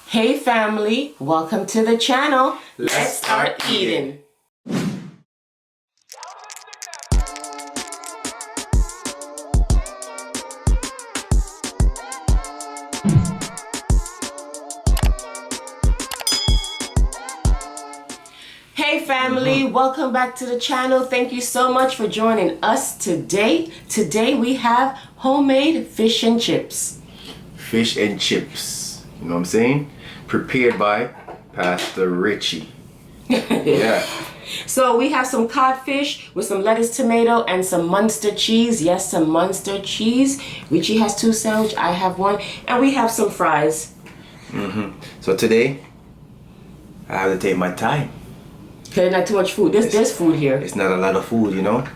Hey family, welcome to the channel. Let's start eating. Hey family, welcome back to the channel. Thank you so much for joining us today. Today we have homemade fish and chips. Fish and chips, you know what I'm saying? Prepared by Pastor Richie. Yeah. So we have some codfish with some lettuce, tomato, and some Munster cheese. Yes, some Munster cheese. Richie has 2 sandwiches, I have 1. And we have some fries. So today, I have to take my time. Okay, not too much food. There's food here. It's not a lot of food, you know?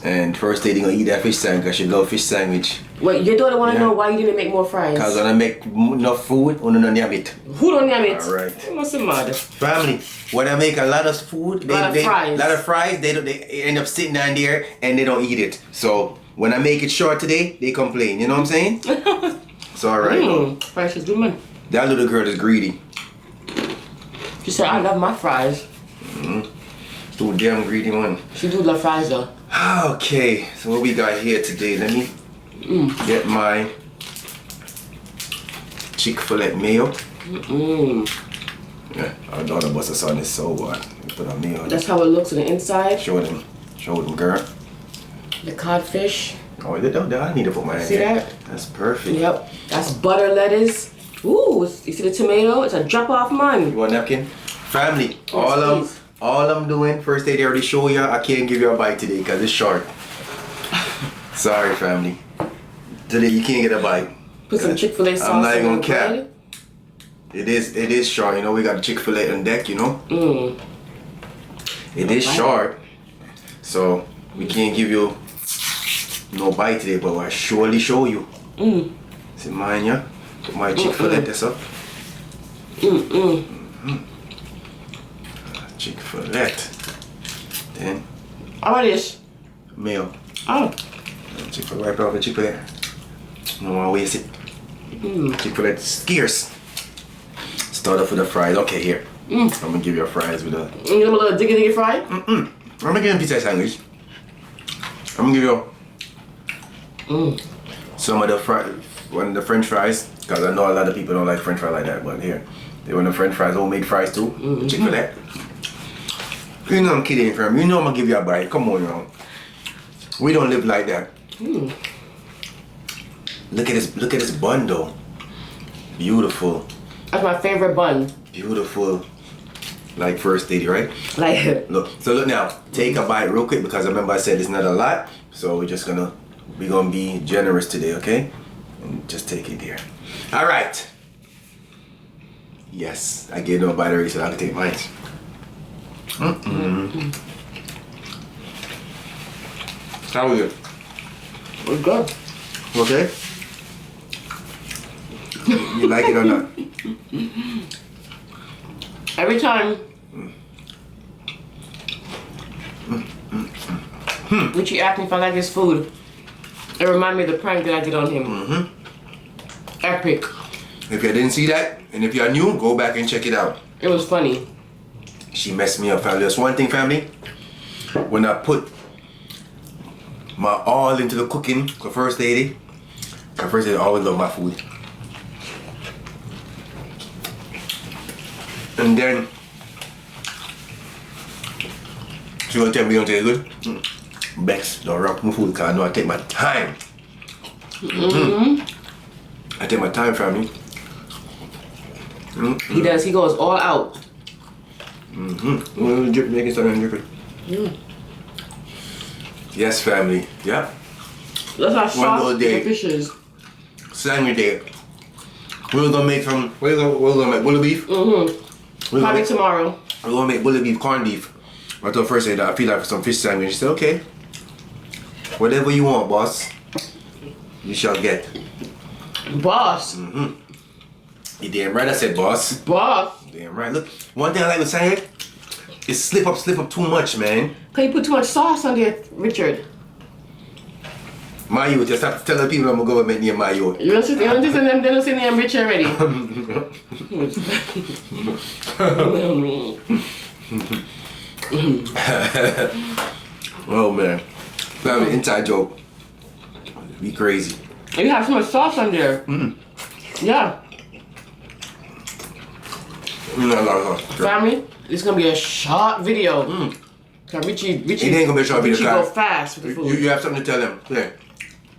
And first lady gonna eat that fish sandwich because she love fish sandwich. Well, your daughter want to know why you didn't make more fries. Because when I make enough food, I don't have it. Who don't have it? Alright. It must be mad. Family, when I make a lot of food, they end up sitting down there and they don't eat it. So when I make it short today, they complain. You know what I'm saying? It's alright. Fries is good, man. That little girl is greedy. She said, I love my fries. Too damn greedy one. She do love fries though. Okay, so what we got here today? Let me get my Chick-fil-A mayo. Yeah, I know the bus on this so what? Put a mayo. That's how it looks on the inside. Show them, girl. The codfish. Oh, I need to put my hand See here. that? That's perfect. Yep. That's butter lettuce. Ooh, you see the tomato? It's a drop off, man. You want a napkin? Family, all I'm doing, first day they already show you, I can't give you a bite today because it's short. Sorry, family. Today you can't get a bite. Put some Chick-fil-A sauce I'm not even on gonna cap. It is short, you know, we got Chick-fil-A on deck, you know? It is short, so we can't give you no bite today, but I'll surely show you. See mine, yeah? Put my Chick-fil-A this up. Chick-fil-A. Then How about this? mayo. Oh. Chick-fil-A, wipe off the Chick-fil-A. No one waste it. Chick-fil-A scarce. Start off with the fries. Okay, here. I'm gonna give you a fries with a. You give them a little diggy fry? I'm gonna give you a pizza sandwich. I'm gonna give you some of the the French fries, because I know a lot of people don't like French fries like that, but here. They want the French fries, homemade fries too. Chick-fil-A. You know I'm kidding, fam. You know I'm gonna give you a bite. Come on, y'all. We don't live like that. Look at this bun though. Beautiful. That's my favorite bun. Beautiful. Like first lady, right? Like Look. So look now. Take a bite real quick because remember I said it's not a lot. So we're gonna be generous today, okay? And just take it here. Alright. Yes, I gave no bite already, so I can take mine. How are you? we're good. Okay? You like it or not? Every time Richie asked me if I like his food, it reminds me of the prank that I did on him. Epic. If you didn't see that, and if you're new, go back and check it out. It was funny. She messed me up, family. That's one thing, family. When I put my all into the cooking, the first lady always loved my food. And then she gonna tell me it's good. Bex, don't rock my food because I know I take my time. I take my time, family. He does. He goes all out. Making something different. Yes, family. Yeah. That's how soft little the day. fish is. Sandwich day. We're gonna make some. We're gonna make bully beef. Probably tomorrow. We're gonna make bully beef, corned beef. I told first that I feel like for some fish sandwich. She said, okay. Whatever you want, boss. You shall get. Boss. You damn right I said boss. Boss. Damn right. Look, one thing I like with sandwich is slip up too much, man. Cause you put too much sauce on there, Richard. My youth, just have to tell the people I'm a government name my youth. You don't see them, they don't see them rich already. Oh man. Family inside joke. Be crazy. You have so much sauce on there. Yeah. Not a lot of sauce. Family, it's gonna be a short video. Cause Richie It ain't gonna be a short video. Richie go fast with the food. You have something to tell them. Yeah.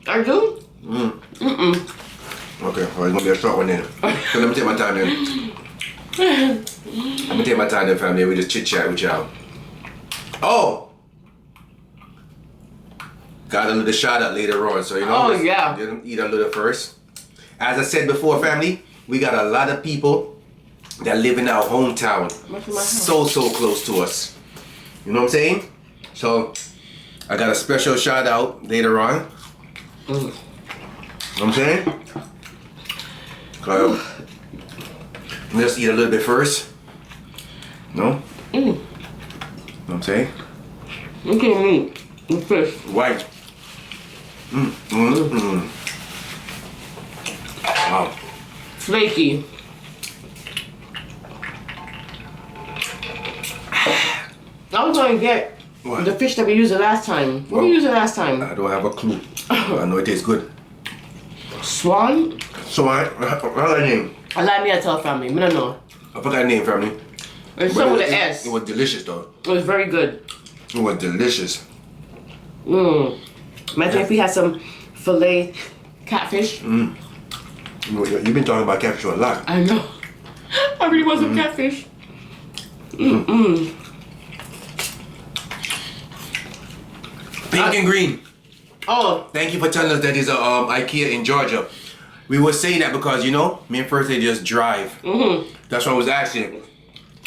I do? Okay, well, it's gonna be a short one then. So let me take my time then. Let me take my time then, family. We just chit chat with y'all. Oh! Got a little shout out later on, so you know. Oh, yeah. Eat a little first. As I said before, family, we got a lot of people that live in our hometown. So close to us. You know what I'm saying? So, I got a special shout out later on. You know what I'm saying? Let's eat a little bit first. No? You know what I'm saying? Okay, meat and fish. White. Wow. Flaky. I was gonna get the fish that we used the last time. What did we use the last time? I don't have a clue. I know it tastes good. Swan? Swan? What's that name? I like me, I tell family. I don't know. I forgot the name, family. It's some with an S. It was delicious, though. It was very good. It was delicious. Imagine if we had some filet catfish. You've been talking about catfish a lot. I know. I really want some catfish. Pink and green. Oh. Thank you for telling us that there's a IKEA in Georgia. We were saying that because, you know, me and First they just drive. That's what I was asking.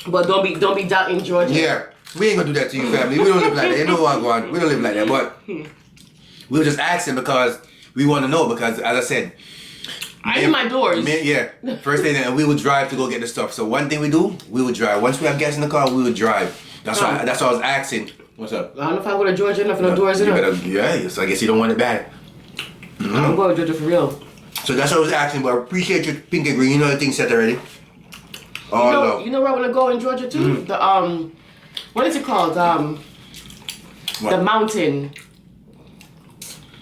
But don't be doubting Georgia. Yeah. We ain't gonna do that to you, family. We don't live like that. You know what I'm going. We don't live like that. But we were just asking because we want to know. Because as I said, I in my doors. First thing, and we would drive to go get the stuff. So one thing we do, we would drive. Once we have gas in the car, we would drive. That's why. That's what I was asking. What's up? I don't know if I go to Georgia enough, no doors enough. Yeah. So I guess you don't want it bad. I'm going to Georgia for real. So that's what I was asking. But I appreciate your pink and green. You know the thing set already. Oh, you know where I want to go in Georgia too? The what is it called? The mountain.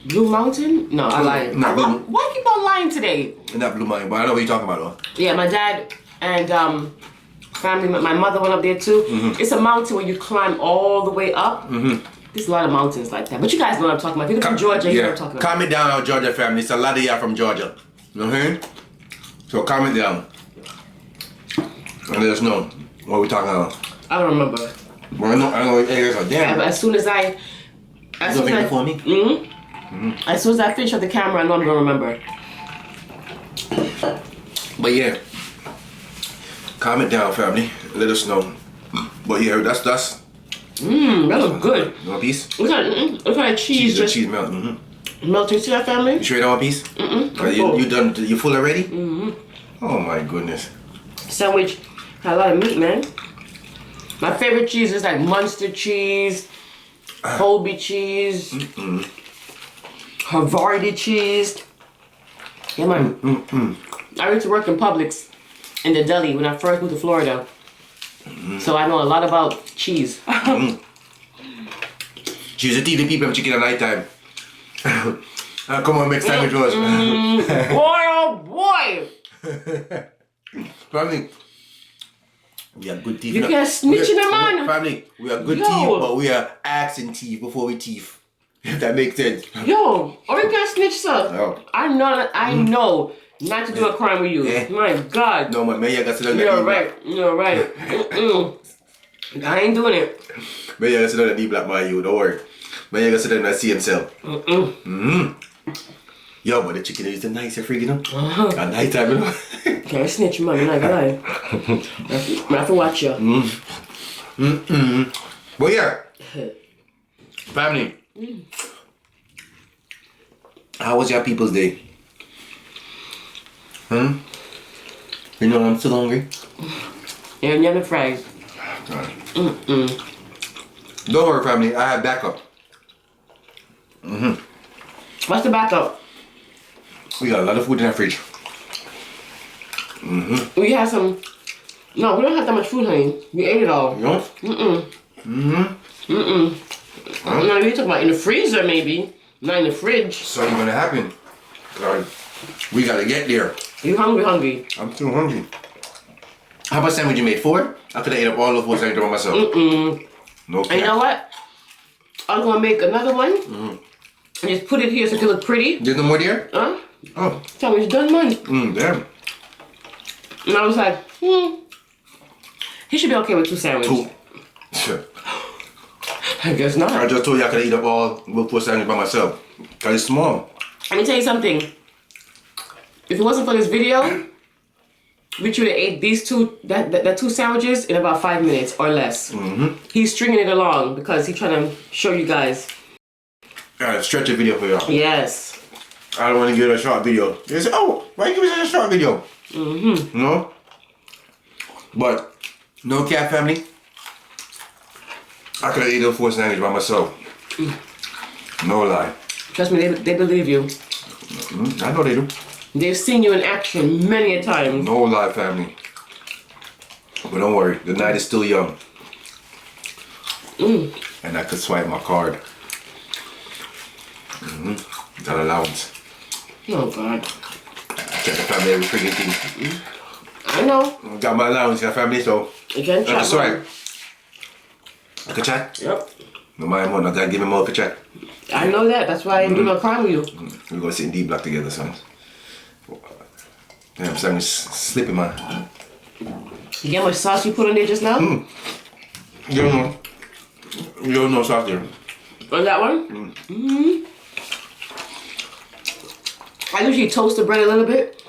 Blue Mountain? No, I lied. Why keep on lying today? Not Blue Mountain, but I know what you're talking about though. Yeah, my dad and family, my mother went up there too. It's a mountain where you climb all the way up. There's a lot of mountains like that. But you guys know what I'm talking about. If you're from Georgia, you know what I'm talking about. Comment down our Georgia family. It's a lot of y'all from Georgia. You know what I'm saying? So comment down. And let us know what we're talking about. I don't remember. Well, I know areas are damn. But as soon as I... As soon as I finish up the camera, I know I'm going to remember. But yeah. Comment down, family. Let us know. But yeah, that's... that looks good. You want a piece? Look at cheese. Cheese melt. Melting. See that, family? You sure you don't want a piece? You full already? Oh my goodness. Sandwich had a lot of meat, man. My favorite cheese is like Munster cheese, Colby cheese, Havarti cheese. Yeah, man. I used to work in Publix in the deli when I first moved to Florida. So I know a lot about cheese. Cheese to the people chicken at night time. Come on, make sandwich with us. Boy, oh boy! Family, we are good teeth. You can't snitch in the man. Family, we are good teeth, but we are accent teeth before we teeth. If that makes sense. Yo, or you can't snitch, sir. No. I know not to do a crime with you. My God. No, man, you got to You're right. You're right. I ain't doing it. Man, you got to sit on the D-block, man, you. Don't worry. Man, you got to sit on the C himself. Yo, but the chicken is the nicer freaking, you know? At night time, you know? Can't snitch, man. You're not gonna lie. I have to watch you. But yeah. Family. How was your people's day? You know I'm still hungry. Yeah, and the fries. Don't worry, family. I have backup. What's the backup? We got a lot of food in our fridge. We had some. No, we don't have that much food, honey. We ate it all. You know? No, you talking about in the freezer, maybe. Not in the fridge. So what's gonna happen? We gotta get there. You hungry? I'm too hungry. How much sandwich you made? 4? I could have ate up all of those sandwiches by myself. No cap. And you know what? I'm gonna make another one. And just put it here so it can look pretty. There's no more there? Huh? Oh. Tell me, it's done mine. Damn. And I was like, he should be okay with 2 sandwiches. 2. Sure. I guess not. I just told you I could eat up all 4 sandwiches by myself. Cause it's small. Let me tell you something. If it wasn't for this video, we would have ate these 2 sandwiches in about 5 minutes or less. He's stringing it along because he's trying to show you guys. Alright, stretch a video for y'all. Yes. I don't want to give it a short video. They say, oh, why you give it a short video? No? But, no cap family. I could have eaten 4 sandwiches by myself. No lie. Trust me, they believe you. I know they do. They've seen you in action many a time. No lie, family. But don't worry, the night is still young. And I could swipe my card. That allowance. Oh, God. Check the family every freaking thing. I know. Got my allowance in the family, so You can chat. that's right. I could chat? Yep. No mind one, I gotta give him more for chat. I know that. That's why I ain't doing no crime with you. We're gonna sit in D block together, son. Damn, something's slipping, man. You get how much sauce you put on there just now? You don't know. You don't know sauce there. On that one? I usually toast the bread a little bit,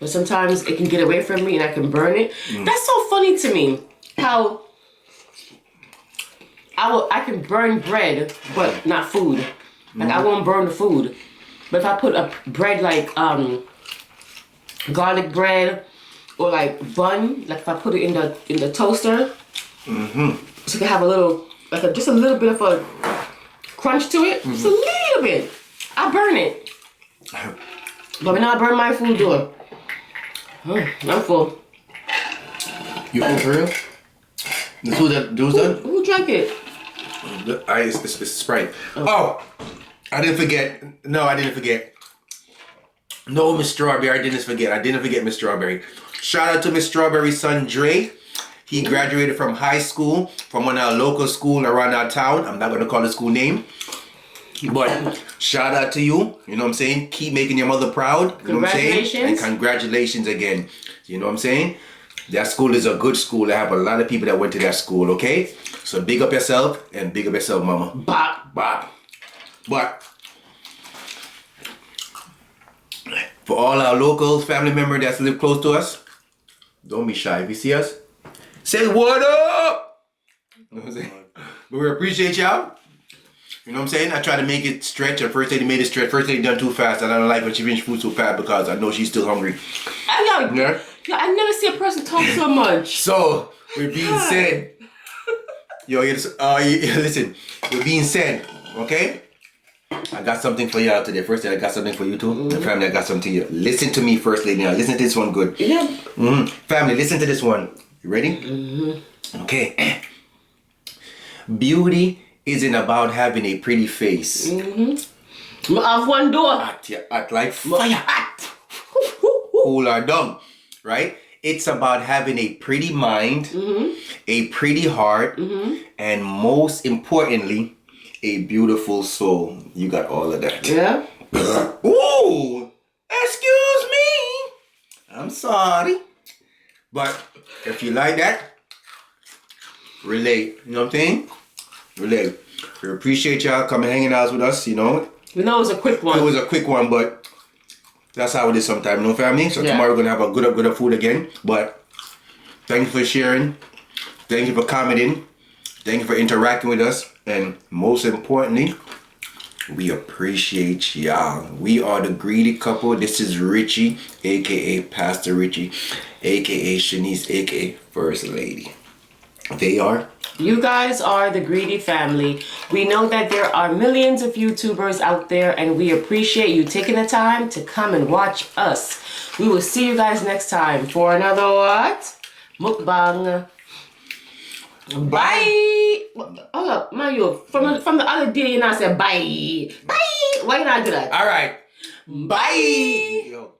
but sometimes it can get away from me and I can burn it. That's so funny to me, how I can burn bread, but not food. Like I won't burn the food. But if I put a bread like garlic bread or like bun, like if I put it in the toaster, so it can have a little, like just a little bit of a crunch to it, just a little bit. I burn it. But when I burn my food, though, I'm full. You full for real? The food that was done? Who drank it? It's Sprite. Oh, I didn't forget. No, I didn't forget. No, Miss Strawberry, I didn't forget Miss Strawberry. Shout out to Miss Strawberry's son, Dre. He graduated from high school, from one of our local school around our town. I'm not going to call the school name. But shout out to you. You know what I'm saying? Keep making your mother proud. You know what I'm saying? And congratulations again. You know what I'm saying? That school is a good school. I have a lot of people that went to that school, okay? So big up yourself and big up yourself, mama. Bop. Bop. But for all our local family members that live close to us, don't be shy. If you see us, say what up! You know what I'm saying? But we appreciate y'all. You know what I'm saying? I try to make it stretch. At first, they made it stretch. First, they done too fast. And I don't like when she finished food so fast because I know she's still hungry. I never see a person talk so much. So, with being said, listen. With being said, okay? I got something for y'all today. First, I got something for you too. The family, I got something to you. Listen to me first, lady. Now, listen to this one good. Yeah. Family, listen to this one. You ready? Okay. Beauty isn't about having a pretty face. I have one door. At like fire. Cool or dumb, right? It's about having a pretty mind, a pretty heart, and most importantly, a beautiful soul. You got all of that. Yeah. Ooh, excuse me. I'm sorry. But if you like that, relate. You know what I'm saying? Relate. We appreciate y'all coming hanging out with us, you know. We know it was a quick one. It was a quick one, but that's how it is sometimes, you know, family. So tomorrow we're gonna have a good food again. But thank you for sharing. Thank you for commenting. Thank you for interacting with us. And most importantly, we appreciate y'all. We are the Greedy Couple. This is Richie, aka Pastor Richie, aka Shanice, aka First Lady. They are. You guys are the Greedy family. We know that there are millions of YouTubers out there, and we appreciate you taking the time to come and watch us. We will see you guys next time for another what? Mukbang. Bye. Hold up, Mario. From the other day, you not said bye. Bye. Why you not do that? All right. Bye. Yo.